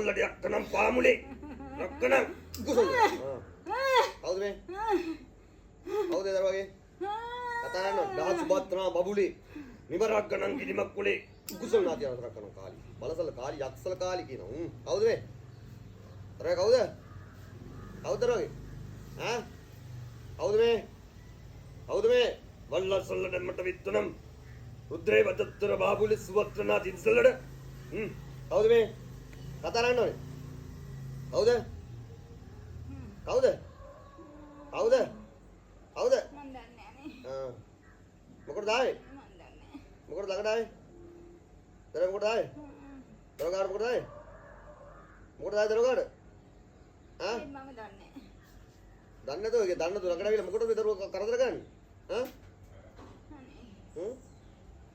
බලසල්ලට යක්කනම් පාමුලේ රක්කනම් කුසල කවුද මේ කවුද දරුවගේ කතා කරනවා දහස් සුබත්‍රා බබුලේ නිබරක්කනම් කිලිමක් කුලේ කුසල නාතිය රක්කනම් කාලි බලසල්ල කාලි යක්සල කාලි කියනවා කවුද මේ දරුවා කවුද දරුවගේ ඈ කවුද මේ බලසල්ලට මට විත්තුනම් රුද්‍රේ වදත්තර බාබුලේ සුවත්‍රනා තින්සලට කවුද මේ කතා කරන්න ඕනේ කවුද මන් දන්නේ නැහැ මොකටද ආවේ මන් දන්නේ මොකටද ළඟට ආවේ දරුවා මොකටද ආවේ දරුවා මොකටද ආවේ දරුවාට ඈ මම දන්නේ දන්නේ නැතෝ ඒක දන්නද ළඟට ආවිලා මොකටද මේ දරුවා කරදර කරන්නේ ඈ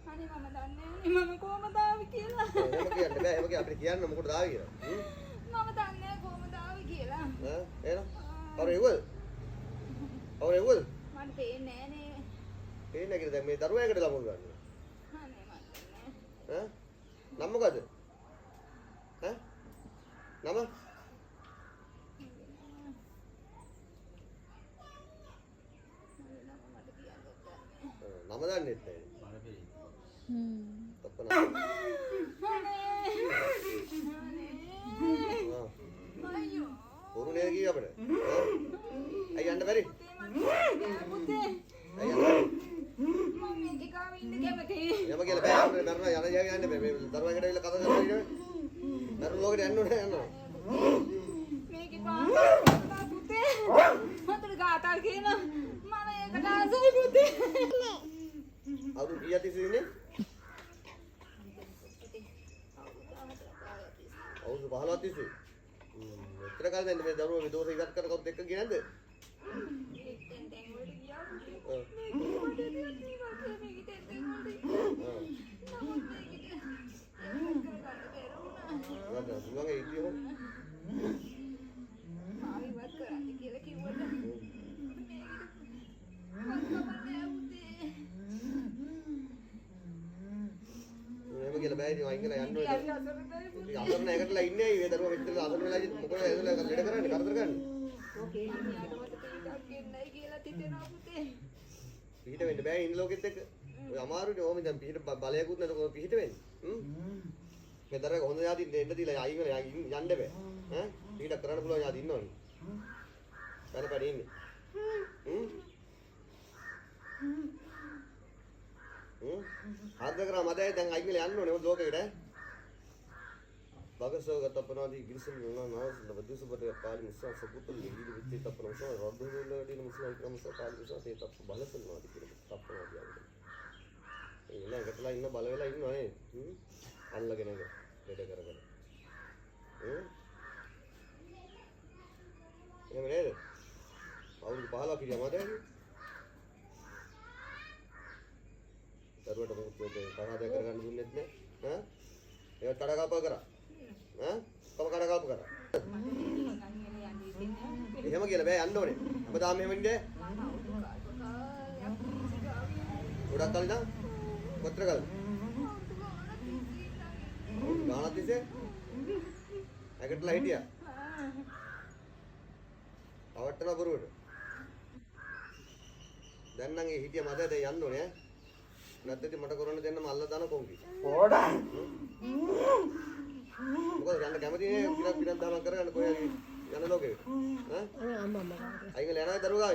අනේ මම දන්නේ මම කොහමද ආවේ කියලා එහෙම කියන්න බෑ එහෙම කිය අපිට කියන්න මොකටද ආවේ කියලා මම දන්නේ කොහමද ආවේ කියලා ඈ එහෙනම් අවරෙව්වද මට පේන්නේ නෑනේ පේන්නේ කියලා දැන් මේ දරුවා එකට ළමුන් ගන්න අනේ මන් දන්නේ ඈ නම මොකද ඈ නම නම දන්නේ නැහැ තප්පන අයියෝ පොරු නේද කී අපිට අය යන්න බැරි පුතේ අය යන්න බැරි මම මේක ගාව ඉන්න කැමතියි යම කියලා බෑ අපිට දරුවා යන ජාගේ යන්න බෑ මේ දරුවා එකට ඇවිල්ලා කතා කරලා ඉන්නේ දරුවා ලෝකෙට යන්න ඕනේ යනවා මේක පාන පුතේ මතර ගාතල් කියන මම ඒකට ආසයි පුතේ අවුරුදු කීයක් තිස්සේ අවුරුදු 15ක් තිස්සේ එතන කාලේ දැන් මේ දරුවා මේ දෝෂ ඉවත් කරන කවුද එක්ක ගියේ නැද්ද තෙන් වලට ගියා ඔව් නේද සුගංගේ ඉතියෝ ආවිවත් කරන්න කියලා කිව්වට එහෙම කියලා බෑ ඉතින් අයින් කරලා යන්න ඕනේ ඉතින් අසරණ එකටලා ඉන්නේ මේ දරුවා මෙච්චර අසරණ වෙලා ඉතින් මොකද එදලා ලෙඩ කරන්නේ කරදර කරන්නේ ඕකේ යාට මට තේරෙන්නේ ගෙන්නයි කියලා තිතෙනවා පුතේ පිහිට වෙන්න බෑ ඉන්න ලෝකෙත් එක්ක ඔය අමාරුනේ ඕම දැන් පිහිට බලයකුත් නැත කොහොම පිහිට වෙන්නේ මේ දරුවා හොඳ යාදී දෙන්න දීලා අයින් වෙලා යන්න බෑ ඈ පිහිට කරන්න පුළුවන් යාදී ඉන්නවනේ පැන ඉන්නේ හද කරා මදයි දැන් අයින් වෙලා යන්න ඕනේ මොකද ලෝකෙකට බගසෝග තපනාදී ගිරිසම් නෝනස් ලබදුසබට පාලි මුසා සපුතුල් ලිහිලි විච්චි තපන මුසා රොද්දුලදී මුසා ක්‍රමස පාලි මුසා තේ තප්ප බලසනවාදී කියලා තප්පනවාදී ආවද ඒ ළඟටලා ඉන්න බල වෙලා ඉන්නවනේ අල්ලගෙන ලෙඩ කරගෙන එහෙම නේද අවුරුදු 15ක් කිරියා මතයි දරුවට මොකද පරාදය කරගන්න දුන්නෙත් නෑ ඈ ඒක කඩකාප කරා ඈ කොහොම කඩකාප කරා එහෙම කියලා බෑ යන්න ඕනේ අපදාම එහෙම ඉන්නේ ගොඩක් කලින් නම් කොතර කලින් ගානක් තිස්සේ ඇකටලා හිටියා අවට්ටන බරුවට දැන් නම් ඒ හිටියා මද දැන් යන්න ඕනේ ඈ නැත්නම් මට කරන්න දෙන්න මල්ල දාන කොංගි පොඩා මොකද යන්න කැමති නේ පිරක් දාමක් කරගන්න කොහේ යන ලෝකෙ ඈ අම්මා අයිගල යනවා දරුවා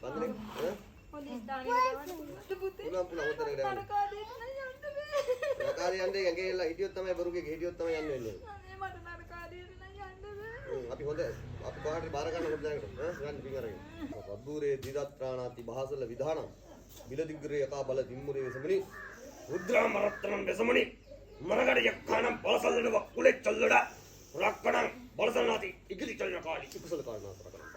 ගාවේ බන්දරේ ඈ පොලිස් දාන්නේ පුතේ පුලා උතර ගියා නරකාදී යන්න බෑ නරකාදී යන්නේ ඇඟේලා හිටියොත් තමයි බරුගේ හිටියොත් තමයි යන්න වෙන්නේ අනේ මට නරකාදී යන්න බෑ අපි හොඳ අපි කොහාට බාර ගන්න හොඳ දැනකට ඈ යන්න පින් අරගෙන වද්දූරේ දිදත්‍රාණාති භාසල විධානම් बिलदिग्रे यका बल दिम्मुरे वेसमनि रुद्रामरत्नं वेसमनि मनगड यक्खानं बलसल्लड वक्कुले चल्लड रक्कणं बलसल्नाति इगिलि चल्ल काली इकुसल कारणा सरकणं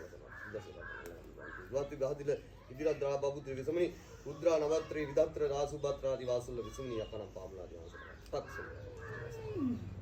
बलसल्नाति द्वाति बहदिल इदिरद्रा बाबुद्रि वेसमनि रुद्रा नवत्रे विदत्र रासुभत्रादि वासुल वेसमनि यक्खानं पामलादि वासुल तत्सल्ल